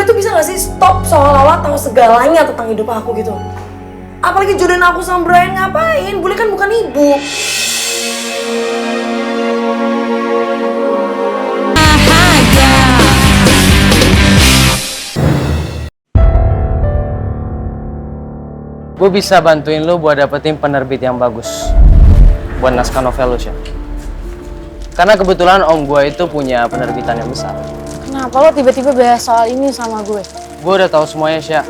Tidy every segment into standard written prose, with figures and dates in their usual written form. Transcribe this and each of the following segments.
Bule tuh bisa gak sih stop seolah-olah tahu segalanya tentang hidup aku gitu. Apalagi jodohin aku sama Brian, ngapain? Bule kan bukan ibu. Gue bisa bantuin lo buat dapetin penerbit yang bagus buat naskah novel lo, Syah. Karena kebetulan om gue itu punya penerbitan yang besar. Kenapa lo tiba-tiba bahas soal ini sama gue? Gue udah tahu semuanya, Syah.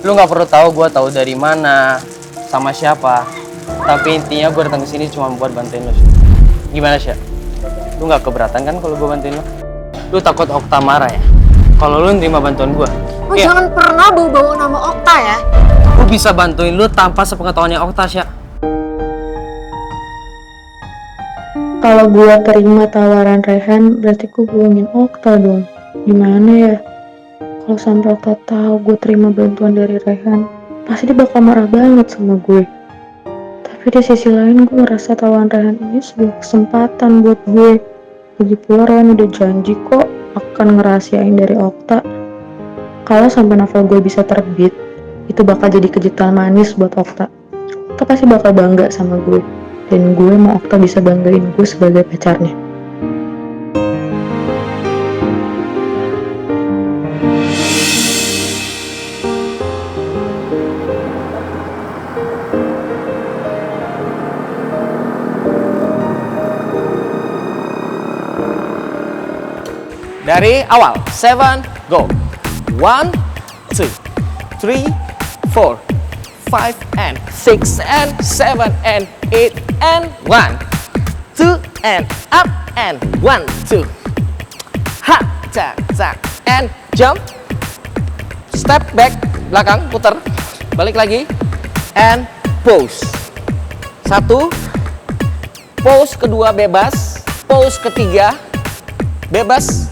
Lo nggak perlu tahu gue tahu dari mana, sama siapa. Tapi intinya gue datang ke sini cuma buat bantuin lo, Syah. Gimana, Syah? Lo nggak keberatan kan kalau gue bantuin lo? Lo takut Okta marah ya? Kalau lo nerima bantuan gue? Lo jangan pernah bawa-bawa nama Okta ya. Gue bisa bantuin lo tanpa sepengetahuannya Okta, Syah. Kalau gue terima tawaran Rehan, berarti gue bohongin Okta dong. Gimana ya? Kalau sampai Okta tahu gue terima bantuan dari Rehan, pasti dia bakal marah banget sama gue. Tapi di sisi lain gue ngerasa tawaran Rehan ini sebuah kesempatan buat gue. Lagi pula Rehan udah janji kok akan ngerahasiain dari Okta. Kalau sampai novel gue bisa terbit, itu bakal jadi kejutan manis buat Okta. Okta pasti bakal bangga sama gue. Dan gue mau Okta bisa banggain gue sebagai pacarnya. Dari awal, 7, go. 1, 2, 3, 4, 5, and 6, and 7, and 8, and 1, 2, and up, and 1, 2. Ha, cak, cak, and jump. Step back, belakang, putar. Balik lagi, and pose. 1, pose kedua bebas, pose ketiga bebas,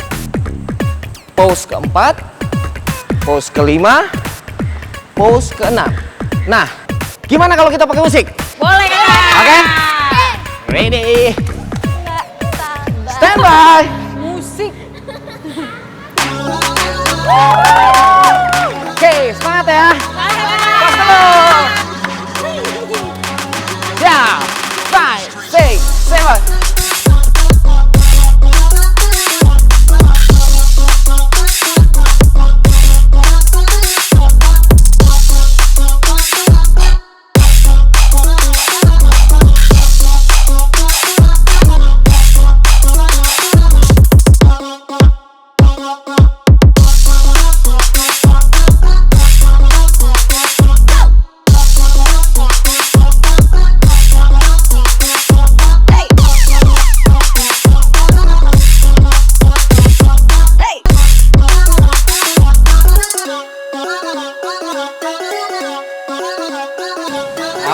pose keempat, pose kelima, pose keenam. Nah, gimana kalau kita pakai musik? Boleh. Oke? Ready? Stand by. Musik. Oke, semangat ya. Pas dulu. Ya, 5, 6, 7.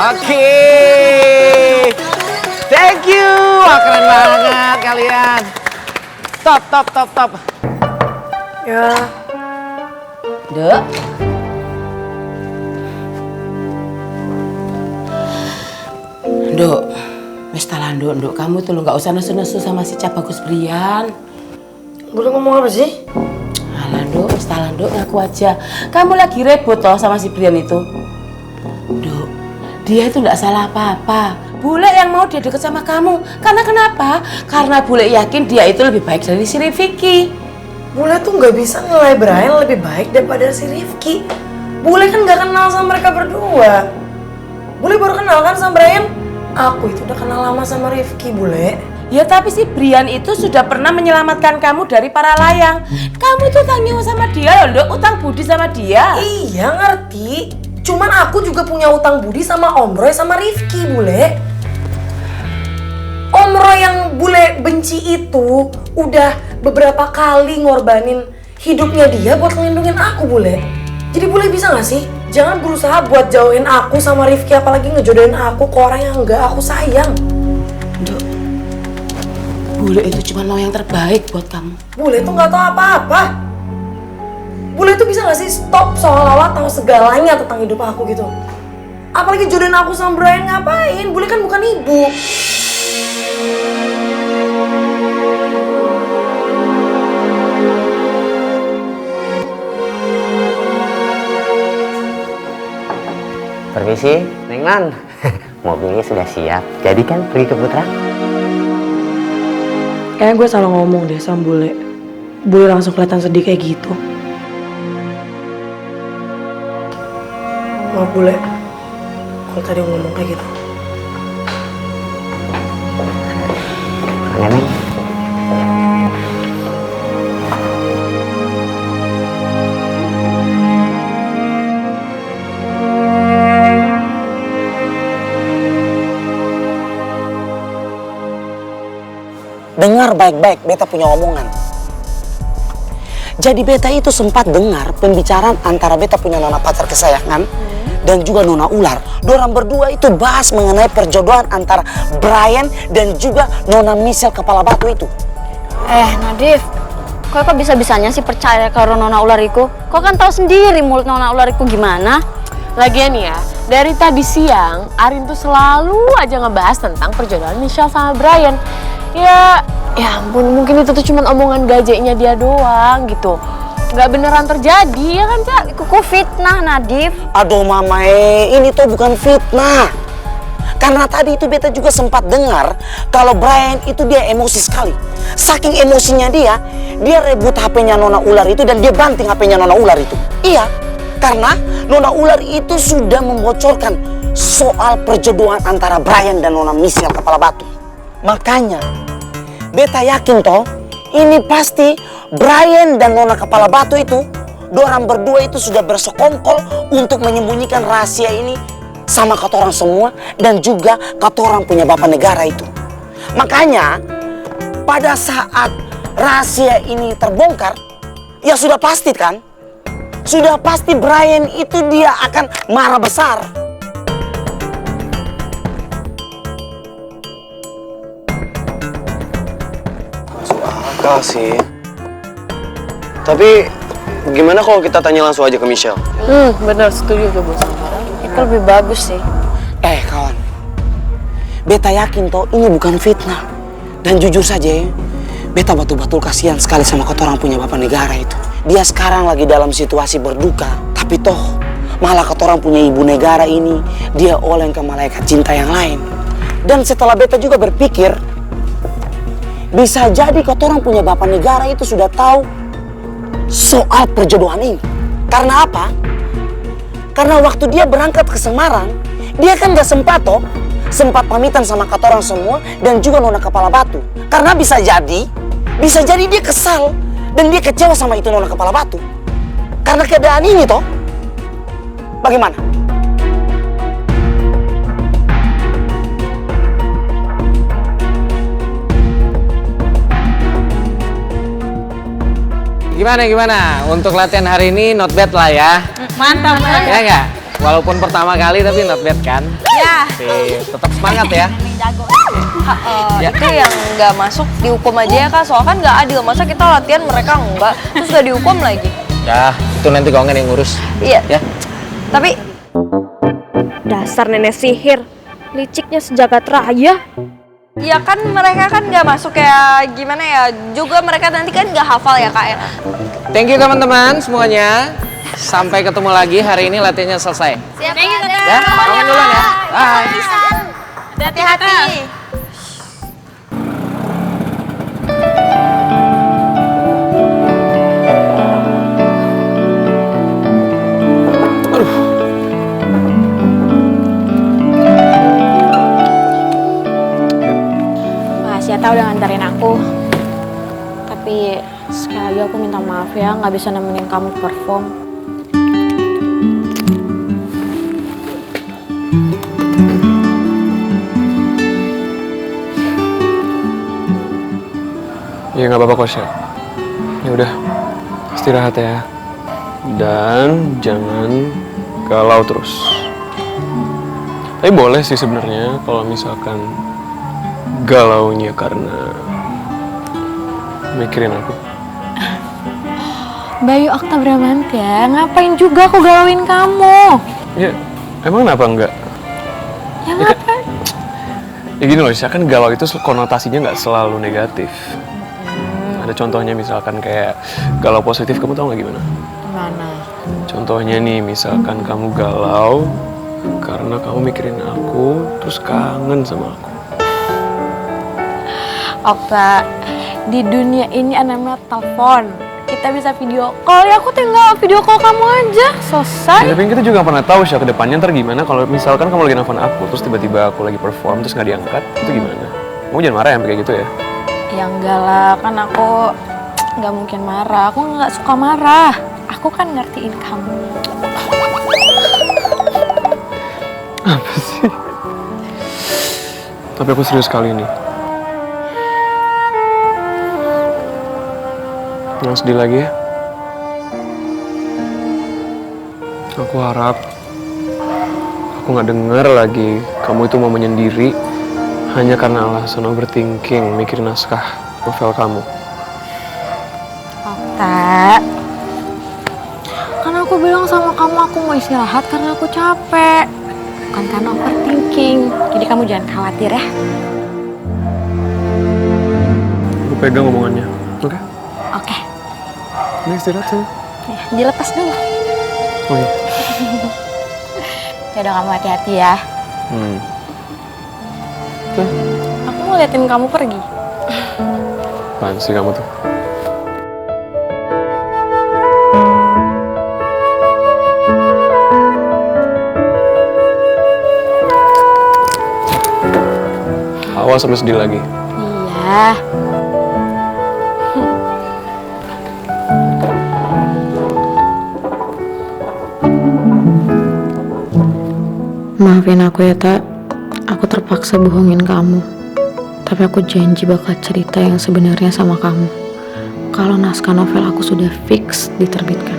Oke, thank you, wah keren banget kalian. Top. Ya, Dek. Dok, wis talan Dok, kamu tuh lo nggak usah nesu-nesu sama si Cap Bagus Brian. Bule ngomong apa sih? Alah Dok, wis talan Dok, ngaku aja. Kamu lagi ribut toh sama si Brian itu. Dok, dia itu nggak salah apa-apa. Bule yang mau dia deket sama kamu. Karena kenapa? Karena Bule yakin dia itu lebih baik dari si Rifki. Bule tuh nggak bisa nilai Brian lebih baik daripada si Rifki. Bule kan nggak kenal sama mereka berdua. Bule baru kenal kan sama Brian? Aku itu udah kenal lama sama Rifki, Bule. Ya tapi si Brian itu sudah pernah menyelamatkan kamu dari para layang. Kamu itu tanggung sama dia loh, Dok. Utang budi sama dia. Iya ngerti. Cuman aku juga punya utang budi sama Om Roy sama Rifki, Bule. Om Roy yang Bule benci itu udah beberapa kali ngorbanin hidupnya dia buat ngelindungin aku, Bule. Jadi Bule bisa gak sih? Jangan berusaha buat jauhin aku sama Rifki, apalagi ngejodohin aku ke orang yang gak aku sayang. Dok, Bule itu cuma mau yang terbaik buat kamu. Bule tuh gak tahu apa-apa. Bule tuh bisa gak sih stop seolah-olah tahu segalanya tentang hidup aku gitu. Apalagi jodohin aku sama Brian, ngapain? Bule kan bukan ibu. Iya sih, Neng Lan. Mobilnya sudah siap. Jadi kan pergi ke Putra? Kayaknya gue salah ngomong deh sama bule. Bule langsung kelihatan sedih kayak gitu. Maaf bule, kalau tadi ngomong kayak gitu. Ya, Neng. Dengar baik-baik beta punya omongan. Jadi beta itu sempat dengar pembicaraan antara beta punya nona pacar kesayangan dan juga nona ular. Dorang berdua itu bahas mengenai perjodohan antara Brian dan juga nona Michelle kepala batu itu. Nadif, kok bisa-bisanya sih percaya kalau nona ulariku? Kok kan tahu sendiri mulut nona ulariku gimana? Lagian ya, dari tadi siang Arin tuh selalu aja ngebahas tentang perjodohan Michelle sama Brian. Ya ampun, mungkin itu tuh cuma omongan gajeknya dia doang gitu. Nggak beneran terjadi, ya kan Cak? Kuku fitnah, Nadif. Aduh mama ini tuh bukan fitnah. Karena tadi itu beta juga sempat dengar kalau Brian itu dia emosi sekali. Saking emosinya dia rebut HP-nya nona ular itu dan dia banting HP-nya nona ular itu. Iya, karena nona ular itu sudah membocorkan soal perjodohan antara Brian dan nona Michelle kepala batu. Makanya beta yakin toh ini pasti Brian dan nona kepala batu itu dorang berdua itu sudah bersekongkol untuk menyembunyikan rahasia ini sama katorang semua dan juga katorang punya bapak negara itu. Makanya pada saat rahasia ini terbongkar, ya sudah pasti kan? Sudah pasti Brian itu dia akan marah besar. Akal sih. Tapi gimana kalau kita tanya langsung aja ke Michelle? Bener, setuju tuh bos. Itu lebih bagus sih. Kawan, beta yakin toh ini bukan fitnah. Dan jujur saja ya, beta betul-betul kasihan sekali sama katorang punya bapak negara itu. Dia sekarang lagi dalam situasi berduka, tapi toh malah katorang punya ibu negara ini dia oleng ke malaikat cinta yang lain. Dan setelah beta juga berpikir, bisa jadi katorang punya bapak negara itu sudah tahu soal perjodohan ini. Karena apa? Karena waktu dia berangkat ke Semarang, dia kan gak sempat toh, sempat pamitan sama katorang semua dan juga nona kepala batu. Karena bisa jadi dia kesal dan dia kecewa sama itu nona kepala batu. Karena keadaan ini toh, bagaimana? Gimana? Untuk latihan hari ini not bad lah ya. Mantap, Ya nggak? Walaupun pertama kali tapi not bad kan? Ya. Tetap semangat ya. Itu yang nggak masuk dihukum aja ya Kak, soalnya kan nggak adil, masa kita latihan mereka enggak, terus nggak dihukum lagi. Ya, itu nanti Kongen yang ngurus. Iya. Ya. Tapi dasar nenek sihir, liciknya sejagat raya. Ya kan mereka kan nggak masuk ya, gimana ya, juga mereka nanti kan nggak hafal ya Kak ya. Thank you teman-teman semuanya. Sampai ketemu lagi, hari ini latihannya selesai. Siap, Ya, Kongen duluan ya. Bye. Hati-hati. Makasih ya Tau udah nganterin aku. Tapi sekali lagi aku minta maaf ya, nggak bisa nemenin kamu perform. Ya nggak apa-apa kok, Syed. Ya udah, istirahat ya. Dan jangan galau terus. Tapi boleh sih sebenarnya kalau misalkan galaunya karena mikirin aku. Bayu Okta Bramantya, ngapain juga aku galauin kamu? Ya, emang kenapa enggak? Ya ngapain? Ya gini loh, Syed, kan galau itu konotasinya nggak selalu negatif. Ada contohnya misalkan kayak galau positif, kamu tau nggak gimana? Gimana? Contohnya nih, misalkan kamu galau Karena kamu mikirin aku, terus kangen sama aku. Okta, di dunia ini ada namanya telepon. Kita bisa video call, ya aku tinggal video call kamu aja, selesai. Ya, tapi kita juga gak pernah tahu sih ke depannya ntar gimana kalau misalkan kamu lagi nelfon aku, terus tiba-tiba aku lagi perform, terus gak diangkat, itu gimana? Kamu jangan marah ya kayak gitu ya? Ya enggak lah, kan aku nggak mungkin marah. Aku nggak suka marah. Aku kan ngertiin kamu. Apa sih? Tapi aku serius kali ini. Jangan sedih lagi ya. Aku harap aku nggak denger lagi kamu itu mau menyendiri hanya karena alasan overthinking mikirin naskah novel kamu. Okta, kan aku bilang sama kamu aku mau istirahat karena aku capek, bukan karena overthinking. Jadi kamu jangan khawatir ya. Aku pegang omongannya, oke? Oke. Ini istirahat sih. Ya, dilepas dulu. Oh iya. Yaudah kamu hati-hati ya. Tuh. Aku mau liatin kamu pergi. Apaan sih kamu tuh? Awas sampai sedih lagi. Iya. Maafin aku ya, Tak. Aku terpaksa bohongin kamu. Tapi aku janji bakal cerita yang sebenarnya sama kamu. Kalau naskah novel aku sudah fix diterbitkan.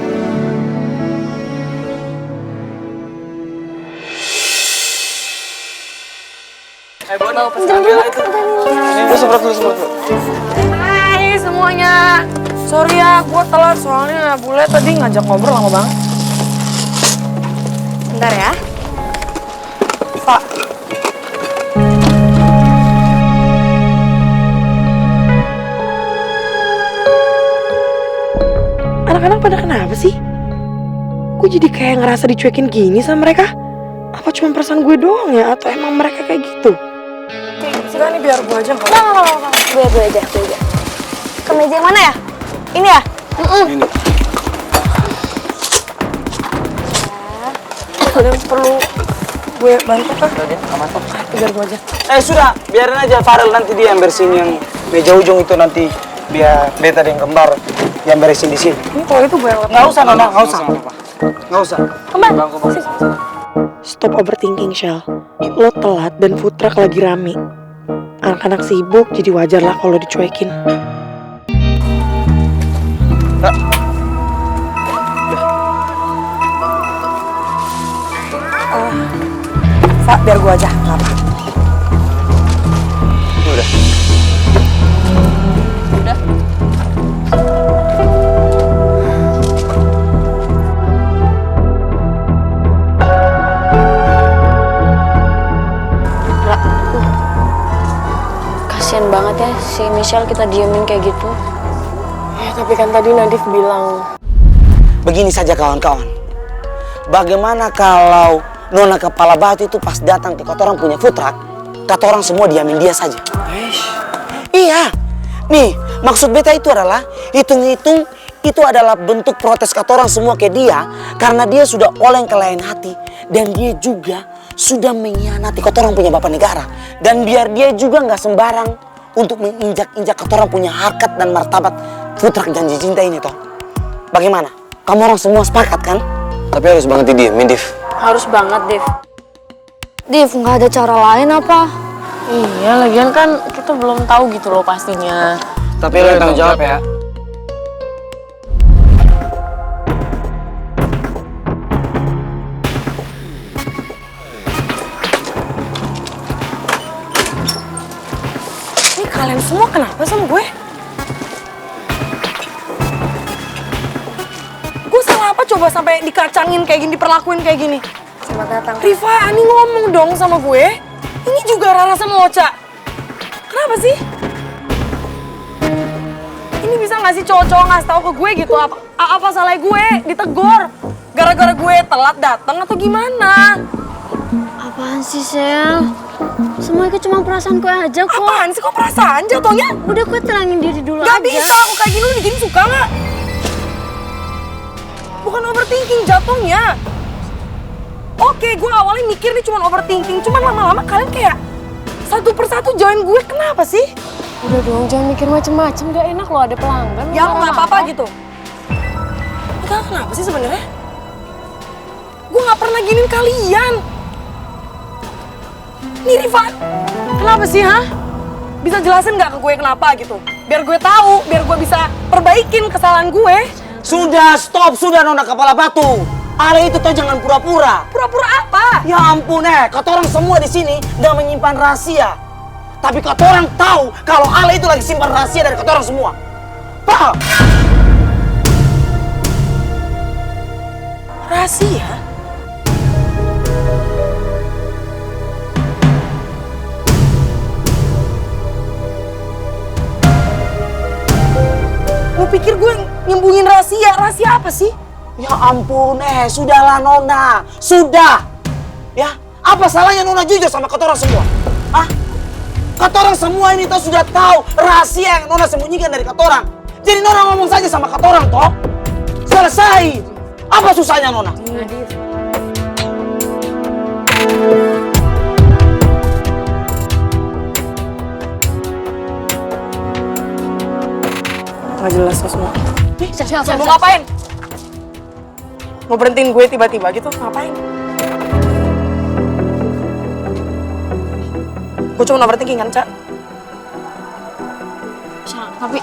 Hai semuanya. Sorry ya, gue telat soalnya Bule tadi ngajak ngobrol lama banget. Bentar ya. Pak. Anak-anak pada kenapa sih? Gue jadi kayak ngerasa dicuekin gini sama mereka. Apa cuma perasaan gue doang ya? Atau emang mereka kayak gitu? Sudah nih biar gue aja. Gue aja. Ke meja yang mana ya? Ini ya? Ini. Kalian perlu gue bantu kan? Biar gue aja. Sudah, biarin aja Farel nanti dia yang bersihin yang meja ujung itu nanti biar beta dan kembar yang beresin di sini. Ini kalau itu gue yang Nggak usah, Nona, nggak usah. Nggak usah. Stop overthinking, Shell. Lo telat dan food truck lagi rame. Anak-anak sibuk, jadi wajar lah kalau dicuekin. Pak, biar gue aja, nggak apa. Udah. Kasian banget ya si Michelle kita diemin kayak gitu. Ya, tapi kan tadi Nadif bilang. Begini saja kawan-kawan. Bagaimana kalau Nona Kepala Batu itu pas datang ke katorang punya food truck, katorang semua diamin dia saja. Iya. Nih, maksud beta itu adalah hitung-hitung itu adalah bentuk protes katorang semua ke dia karena dia sudah oleng ke lain hati dan dia juga sudah mengkhianati katorang punya bapak negara dan biar dia juga nggak sembarang untuk menginjak-injak katorang punya harkat dan martabat food truck janji cinta ini toh. Bagaimana? Kamu orang semua sepakat kan? Tapi harus banget didiemin, Div. Harus banget, Div. Div, nggak ada cara lain apa? Iya, lagian kan kita belum tahu gitu loh pastinya. Tapi lo yang tanggung jawab ya. Ini kalian semua kenapa sama gue? Gue salah apa coba sampai dikacangin kayak gini, diperlakuin kayak gini? Selamat datang. Rifa, Ani ngomong dong sama gue. Ini juga Rara sama Ocha. Kenapa sih? Ini bisa nggak sih cowok-cowok ngasih tahu ke gue gitu? Apa salah gue? Ditegur. Gara-gara gue telat datang atau gimana? Apaan sih, Sel? Semua itu cuma perasaanku aja kok. Apaan sih kok perasaan jatuhnya? Udah gue tenangin diri dulu Gak aja. bisa, aku kayak gini lu bikin suka gak? Bukan overthinking jatuhnya. Oke, gue awalnya mikir nih cuma overthinking. Cuman lama-lama kalian kayak satu persatu join gue. Kenapa sih? Udah dong, jangan mikir macem-macem. Gak enak loh ada pelanggan. Ya aku gak apa-apa gitu. Enggak, kenapa sih sebenarnya? Gue gak pernah giniin kalian. Nih Riva, kenapa sih ha? Bisa jelasin gak ke gue kenapa gitu? Biar gue tahu, biar gue bisa perbaikin kesalahan gue. Sudah, stop, sudah Nona Kepala Batu. Ale itu tuh jangan pura-pura. Pura-pura apa? Ya ampun katorang semua di sini udah menyimpan rahasia. Tapi katorang tahu kalau Ale itu lagi simpan rahasia dari katorang semua. Paham? Rahasia? Lu pikir gue nyembunyiin rahasia? Rahasia apa sih? Ya ampun sudahlah Nona. Sudah. Ya, apa salahnya Nona jujur sama katorang semua? Hah? Katorang semua ini tuh sudah tahu rahasia yang Nona sembunyikan dari katorang. Jadi Nona ngomong saja sama katorang toh. Selesai. Apa susahnya Nona? Gak jelas lo semua. Mau ngapain? Mau berhentiin gue tiba-tiba gitu? Ngapain? Gue cuma overthinking kan, Cak? Tapi